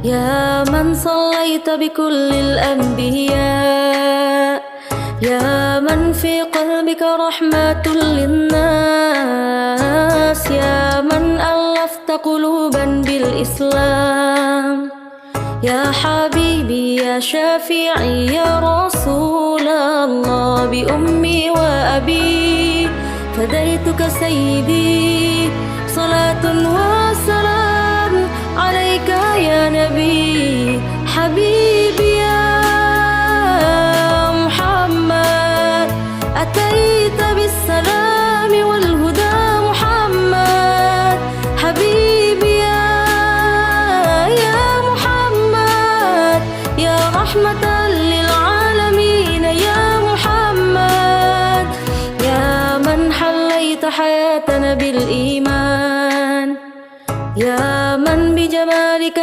يا من صليت بكل الأنبياء، يا من في قلبك رحمة للناس، يا من ألفت قلوبا بالإسلام، يا حبيبي يا شافعي يا رسول الله، بأمي وأبي فديتك سيدي، صلاة وسلام عليك يا نبي حبيبي يا محمد، أتيت بالسلام والهدى محمد، حبيبي يا محمد، يا رحمة للعالمين يا محمد، يا من حليت حياتنا بالإيمان، يا من بجمالك